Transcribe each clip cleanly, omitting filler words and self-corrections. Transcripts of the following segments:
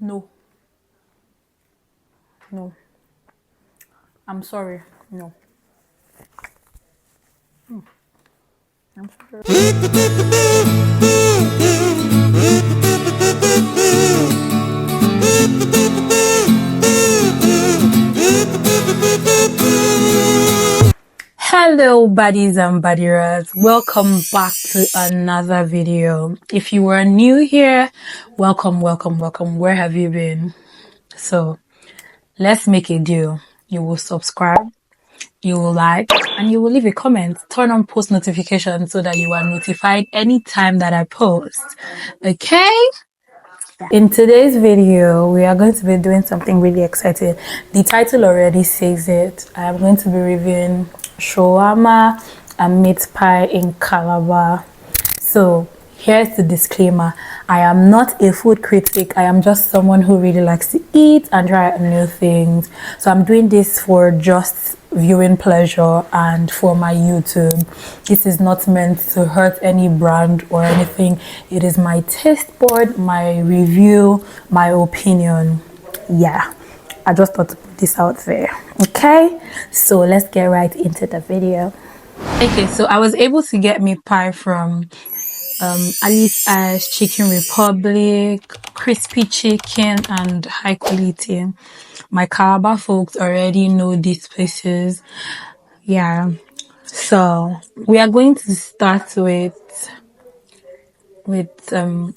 No, no. I'm sorry. No. I'm sorry. Hello buddies and buddies, welcome back to another video. If you are new here, welcome. Where have you been? So let's make a deal. You will subscribe, you will like, and you will leave a comment. Turn on post notifications so that you are notified anytime that I post. Okay? In today's video, we are going to be doing something really exciting. The title already says it. I am going to be reviewing shawarma and meat pie in Calabar. So here's the disclaimer. I am not a food critic. I am just someone who really likes to eat and try new things. So I'm doing this for just viewing pleasure and for my YouTube. This is not meant to hurt any brand or anything. It is my taste board, my review, my opinion. Yeah, I just thought to put this out there. Okay, so let's get right into the video. Okay, so I was able to get meat pie from Alice as Chicken Republic, crispy chicken, and high quality. My Calabar folks already know these places. Yeah. So we are going to start with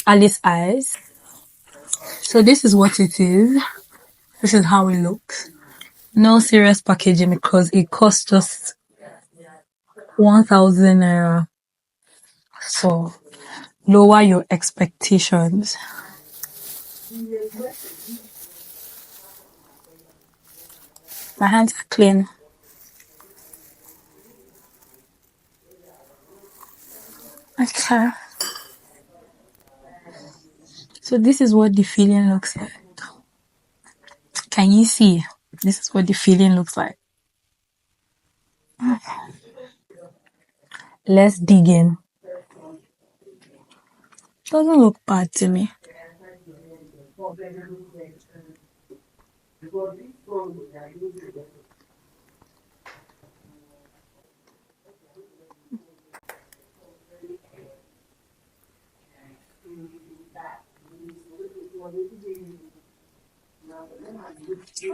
Alice Eyes. So this is what it is. This is how it looks. No serious packaging because it costs just 1,000 naira. So lower your expectations. My hands are clean. Okay. So this is what the filling looks like. Can you see? This is what the filling looks like. Let's dig in. Doesn't look bad to me.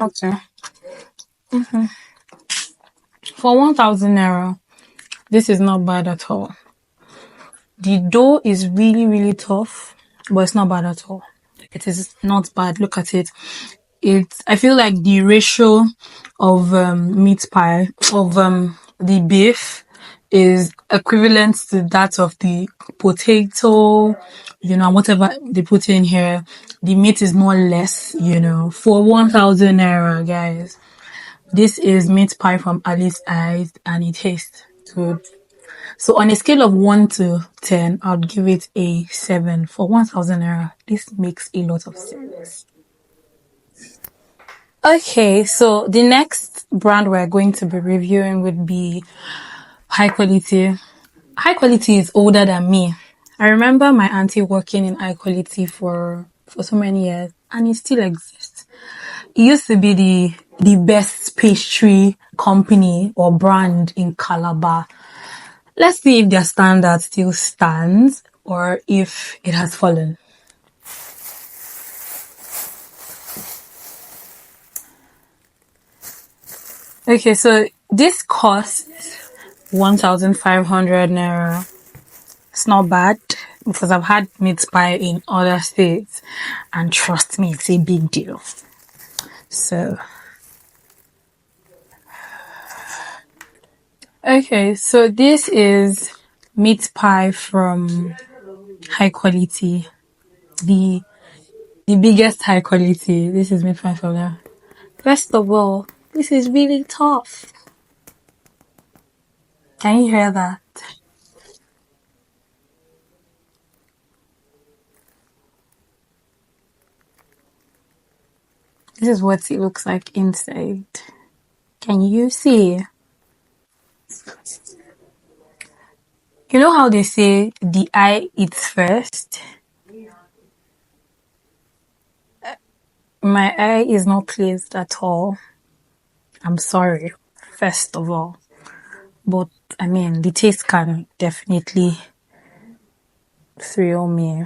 Okay. For 1,000 naira, this is not bad at all. The dough is really tough, but it's not bad at all. It is not bad. Look at it. I feel like the ratio of meat pie of the beef is equivalent to that of the potato, whatever they put in here. The meat is more or less, for 1,000 naira, guys. This is meat pie from Alice Eyes and it tastes good. So on a scale of 1 to 10, I'd give it a 7 for 1,000 naira. This makes a lot of sense. Okay, so the next brand we're going to be reviewing would be High Quality. High Quality is older than me. I remember my auntie working in High Quality for so many years and it still exists. It used to be the best pastry company or brand in Calabar. Let's see if their standard still stands or if it has fallen. Okay, so this costs 1,500 naira. It's not bad because I've had meat pie in other states and trust me, it's a big deal. So, okay, so this is meat pie from High Quality. The biggest High Quality. This is meat pie from there. First of all, this is really tough. Can you hear that? This is what it looks like inside. Can you see? You know how they say the eye eats first? My eye is not pleased at all. I'm sorry, first of all. But, I mean, the taste can definitely thrill me.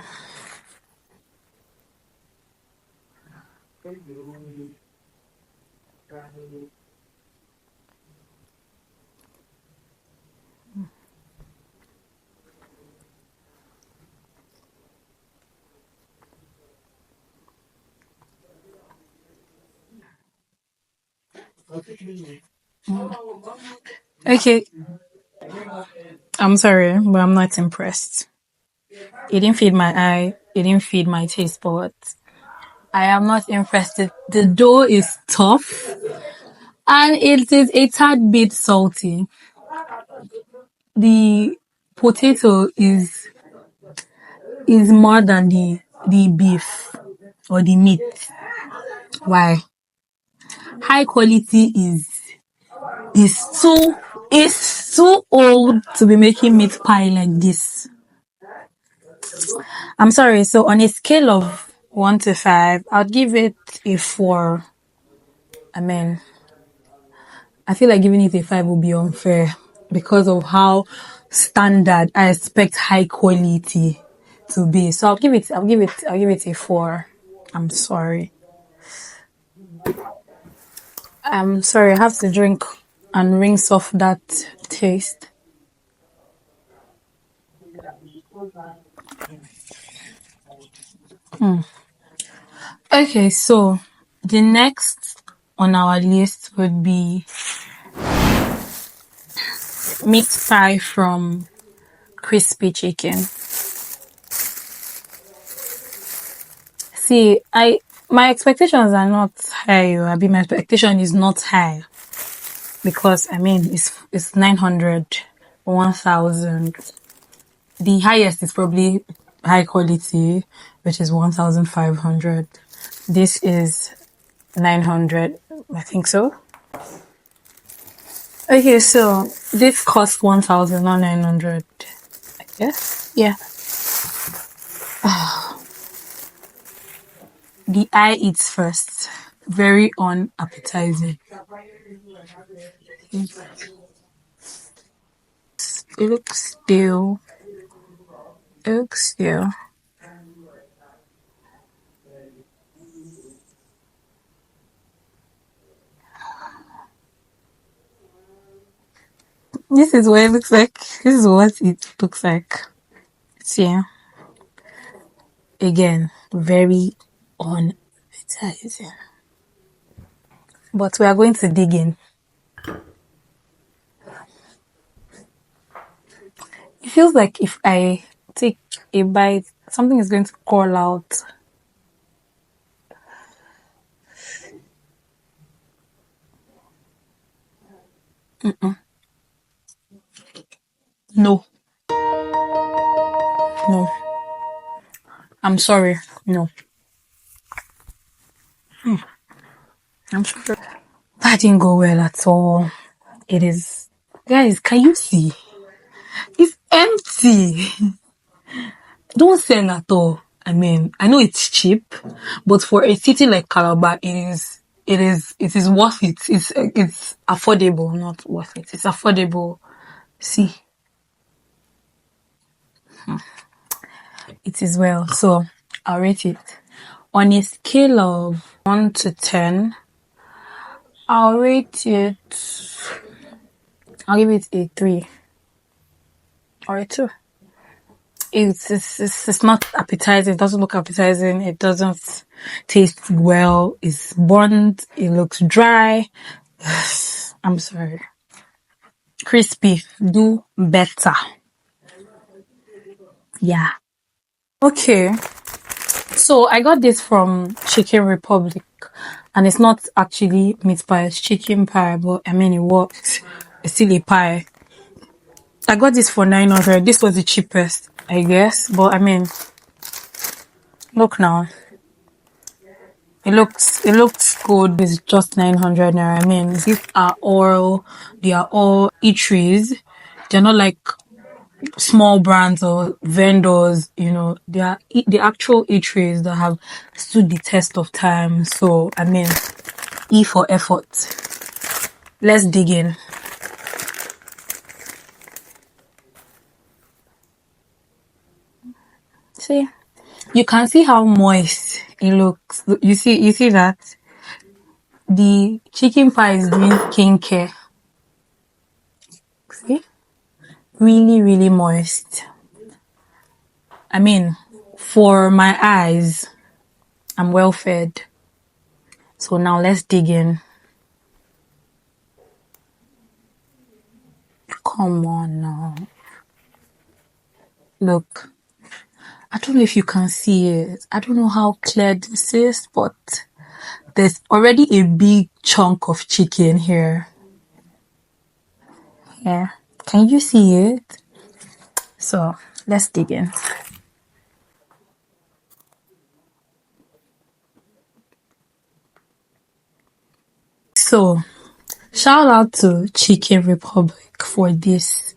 Okay, I'm sorry, but I'm not impressed. It didn't feed my eye. It didn't feed my taste buds. I am not impressed. The dough is tough and it is a tad bit salty. The potato is more than the beef or the meat. Why? High quality is too is too old to be making meat pie like this. I'm sorry. So on a scale of 1 to 5, I'd give it a 4. I mean, I feel like giving it a 5 would be unfair because of how standard I expect high quality to be. So I'll give it a 4. I'm sorry. I'm sorry. I have to drink and rinse off that taste. Okay, so the next on our list would be meat pie from crispy chicken. See, my expectations are not high. My expectation is not high because I mean it's 900, 1,000. The highest is probably high quality, which is 1,500. This is 900. I think so. Okay, so this cost 1,000, not 900. I guess. Yeah. The eye eats first. Very unappetizing. It looks stale. It looks stale. This is what it looks like. This is what it looks like. See, again, very unappetizing. But we are going to dig in. It feels like if I take a bite, something is going to crawl out. No, no. I'm sorry. No. I'm sorry. That didn't go well at all. It is. Guys, can you see? It's empty. Don't sell at all. I mean, I know it's cheap, but for a city like Calabar, it is worth it. It's affordable, not worth it. It's affordable. See, it is well. So I'll rate it on a scale of 1 to 10. I'll rate it. I'll give it a 3 or a 2. It's not appetizing. It doesn't look appetizing. It doesn't taste well. It's burnt. It looks dry. I'm sorry. Crispy. Do better. Yeah. Okay. So I got this from Chicken Republic, and it's not actually meat pie. It's chicken pie, but I mean it works. It's still a pie. I got this for 900. This was the cheapest, I guess. But I mean, look now. It looks good. It's just 900 naira. I mean, they are all eateries. They're not like small brands or vendors, you know, they are the actual eateries that have stood the test of time. So, I mean, E for effort. Let's dig in. See, you can see how moist it looks. You see that the chicken pie is doing skincare. See, really, really moist. I mean, for my eyes, I'm well fed. So now let's dig in. Come on now. Look. I don't know if you can see it. I don't know how clear this is, but there's already a big chunk of chicken here. Yeah. Can you see it? So let's dig in. So shout out to Chicken Republic for this.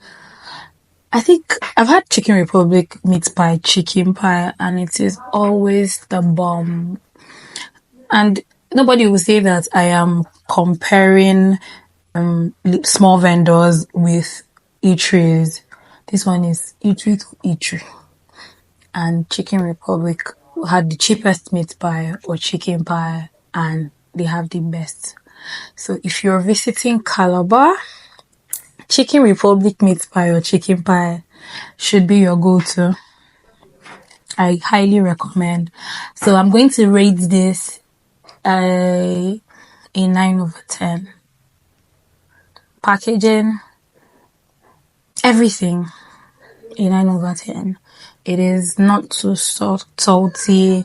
I think I've had Chicken Republic meat pie, chicken pie, and it is always the bomb. And nobody will say that I am comparing small vendors with eateries. This one is eatery to eatery. And Chicken Republic had the cheapest meat pie or chicken pie, and they have the best. So if you're visiting Calabar, Chicken Republic meat pie or chicken pie should be your go-to. I highly recommend. So I'm going to rate this a 9 over 10. Packaging, everything, a 9 over 10. It is not too salty,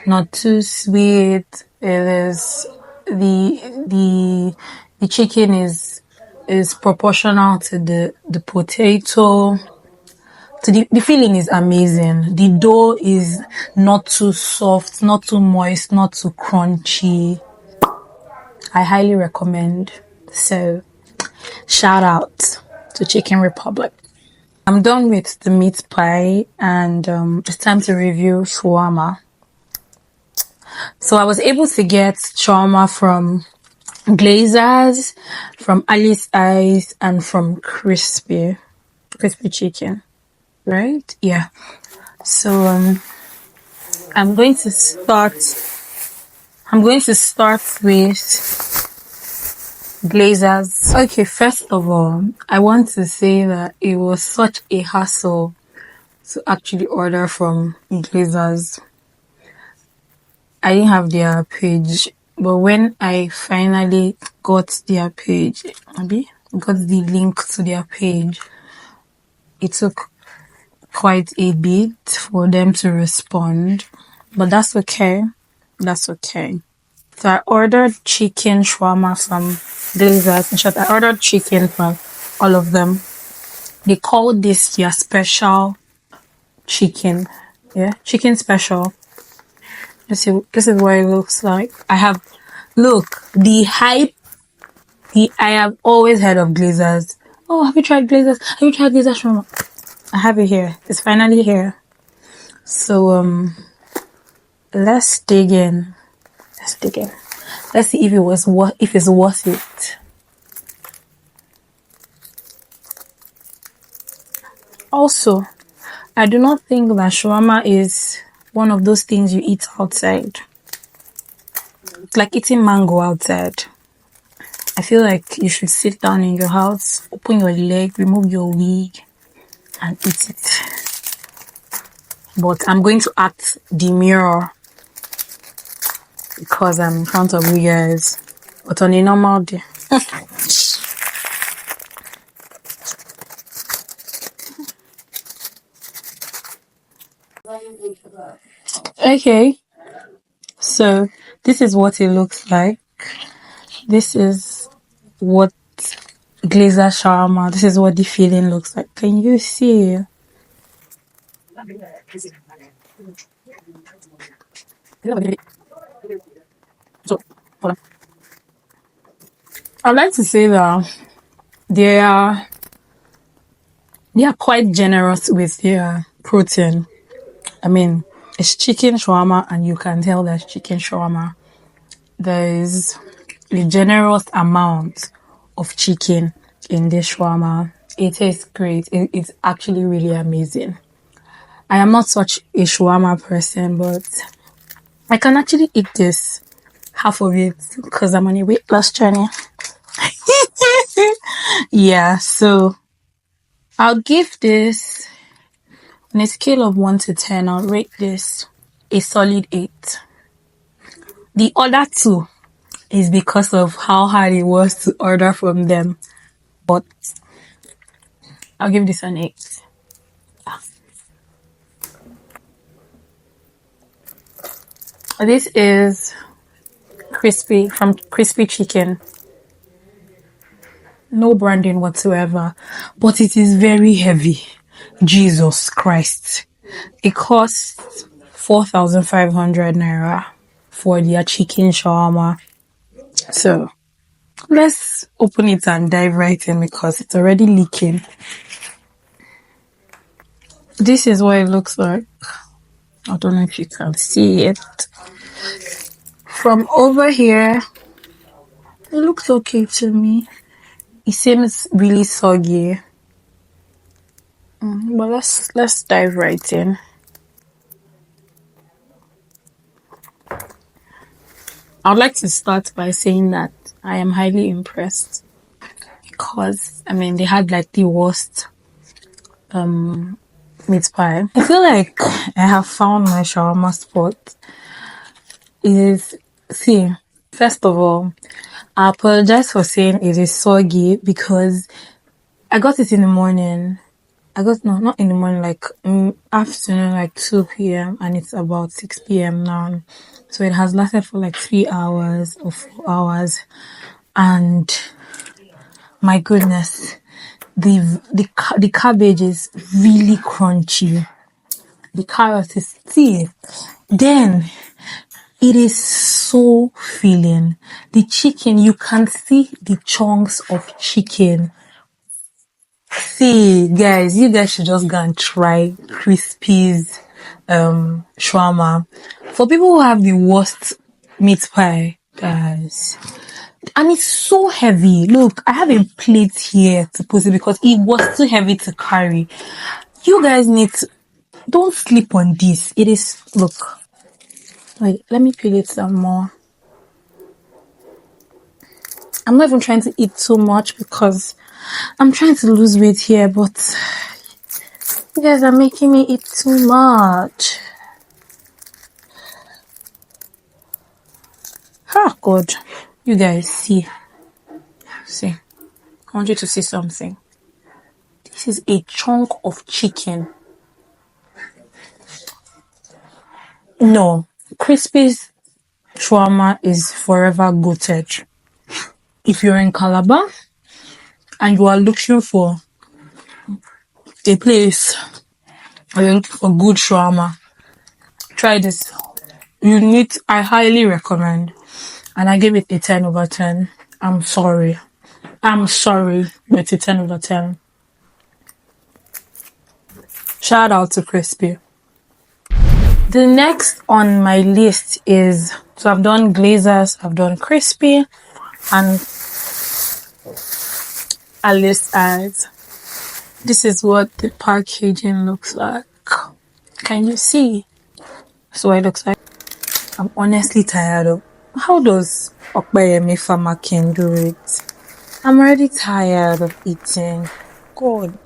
not too sweet. It is the chicken is proportional to the potato. So the feeling is amazing. The dough is not too soft, not too moist, not too crunchy. I highly recommend. So shout out to Chicken Republic. I'm done with the meat pie, and it's time to review shawarma. So I was able to get shawarma from Glazers, from Alice Eyes, and from Crispy Chicken, right? Yeah. So I'm going to start with Glazers. Okay, first of all, I want to say that it was such a hassle to actually order from Glazers. I didn't have their page, but when I finally got their page, got the link to their page, it took quite a bit for them to respond, but that's okay. That's okay. So I ordered chicken shawarma from Glazers. In short, I ordered chicken from all of them. They call this their special chicken. Yeah, chicken special. This is what it looks like. The hype. I have always heard of Glazers. Oh, have you tried Glazers? Have you tried Glazers shawarma? I have it here. It's finally here. So let's dig in. Let's see if it's worth it. Also, I do not think that shawarma is one of those things you eat outside. It's like eating mango outside. I feel like you should sit down in your house, open your leg, remove your wig, and eat it. But I'm going to act demure because I'm in front of you guys. But on a normal day. Okay. So this is what it looks like. This is what Glazer shawarma. This is what the feeling looks like. Can you see? So, hold on. I'd like to say that their They are quite generous with their protein. I mean, it's chicken shawarma, and you can tell that's chicken shawarma. There is a generous amount of chicken in this shawarma. It tastes great. It's actually really amazing. I am not such a shawarma person, but I can actually eat this, half of it, because I'm on a weight loss journey. Yeah, so I'll give this, on a scale of 1 to 10, I'll rate this a solid 8. The other 2 is because of how hard it was to order from them, but I'll give this an 8. This is crispy chicken. No branding whatsoever, but it is very heavy. Jesus Christ. It costs 4,500 naira for their chicken shawarma. So let's open it and dive right in because it's already leaking. This is what it looks like. I don't know if you can see it. From over here, it looks okay to me. It seems really soggy. But let's dive right in. I'd like to start by saying that I am highly impressed because I mean they had like the worst meat pie. I feel like I have found my shawarma spot. First of all, I apologize for saying it is soggy because I got it in the morning. Not in the morning, like afternoon, like 2 p.m. and it's about 6 p.m. now. So it has lasted for like 3 hours or 4 hours. And my goodness, the cabbage is really crunchy. The carrot is then it is so filling. The chicken, you can see the chunks of chicken. See, guys, you guys should just go and try Crispy's shawarma. For people who have the worst meat pie, guys. And it's so heavy. Look, I have a plate here to put it because it was too heavy to carry. You guys don't sleep on this. It is, look. Wait, let me peel it some more. I'm not even trying to eat too much because I'm trying to lose weight here, but you guys are making me eat too much. Oh God, you guys see. I want you to see something. This is a chunk of chicken. No, Crispy's shawarma is forever goated. If you're in Calabar and you are looking for a place or you're looking for good shawarma, try this. I highly recommend. And I give it a 10 over 10. I'm sorry, but it's a 10 over 10. Shout out to Crispy. The next on my list is, so I've done Glazers, I've done Crispy, and Alice Eyes. This is what the packaging looks like. Can you see? That's what it looks like. I'm honestly tired of, how does Okpeyemi Farmer can do it? I'm already tired of eating. God.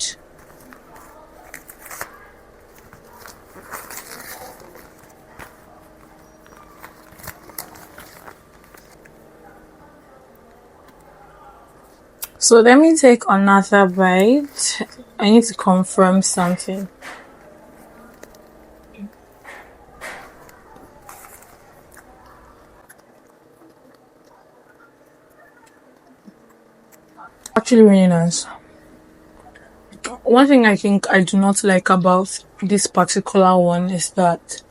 So let me take another bite. I need to confirm something. Actually really nice. One thing I think I do not like about this particular one is that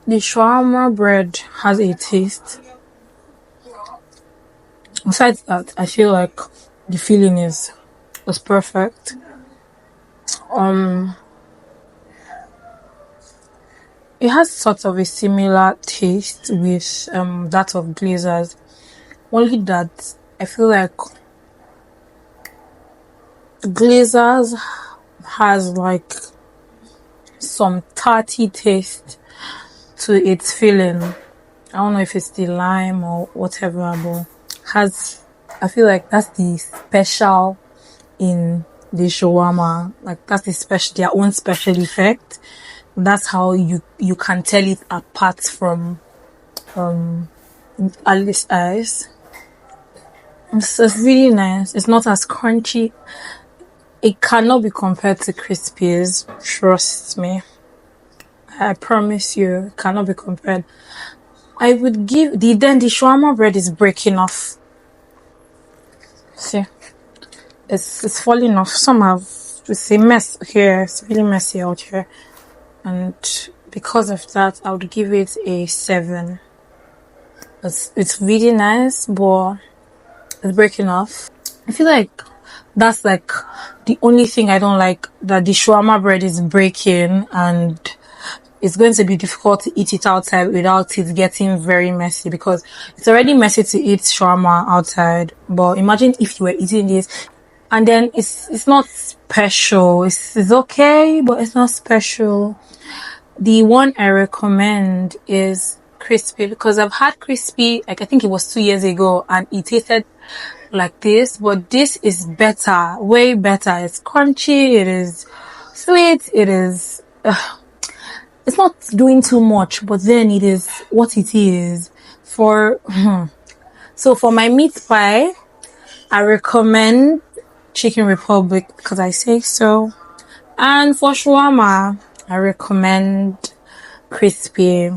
the shawarma bread has a taste. Besides that, I feel like the filling is was perfect. It has sort of a similar taste with that of Glazers, only that I feel like Glazers has like some tarty taste to its filling. I don't know if it's the lime or whatever, but I feel like that's the special in the shawarma. Like that's their own special effect. That's how you can tell it apart from Alice eyes. It's really nice. It's not as crunchy. It cannot be compared to Crispies. Trust me. I promise you, it cannot be compared. I would give the shawarma bread is breaking off. See, it's falling off. Some have it's a mess here. It's really messy out here, and because of that, I would give it a 7. It's really nice, but it's breaking off. I feel like that's like the only thing I don't like, that the shawarma bread is breaking, and it's going to be difficult to eat it outside without it getting very messy, because it's already messy to eat shawarma outside. But imagine if you were eating this and then it's not special. It's okay, but it's not special. The one I recommend is crispy, because I've had crispy, like I think it was 2 years ago, and it tasted like this, but this is better, way better. It's crunchy, it is sweet, it is it's not doing too much, but then it is what it is. So for my meat pie, I recommend Chicken Republic, because I say so. And for shawarma, I recommend Crispy,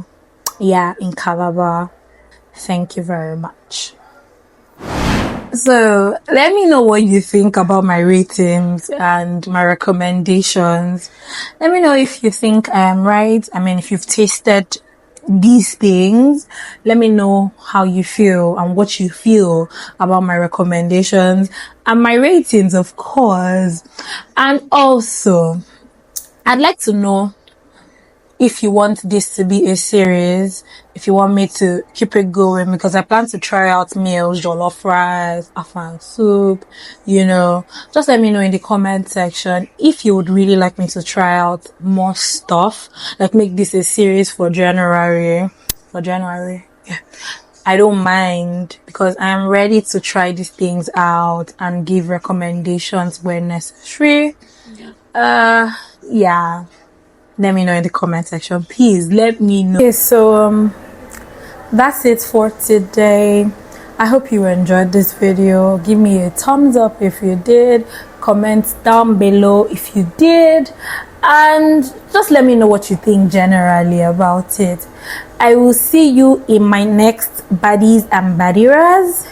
in Calabar. Thank you very much. So let me know what you think about my ratings and my recommendations. Let me know if you think I am right. I mean, if you've tasted these things, let me know how you feel and what you feel about my recommendations and my ratings, of course. And also, I'd like to know if you want this to be a series, if you want me to keep it going, because I plan to try out meals, jollof rice, afang soup, just let me know in the comment section if you would really like me to try out more stuff, like make this a series for January. Yeah. I don't mind, because I am ready to try these things out and give recommendations where necessary. Yeah. Let me know in the comment section. Please let me know. Okay, so that's it for today. I hope you enjoyed this video. Give me a thumbs up if you did. Comment down below if you did. And just let me know what you think generally about it. I will see you in my next Baddies and Baddiras.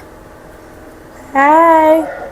Bye.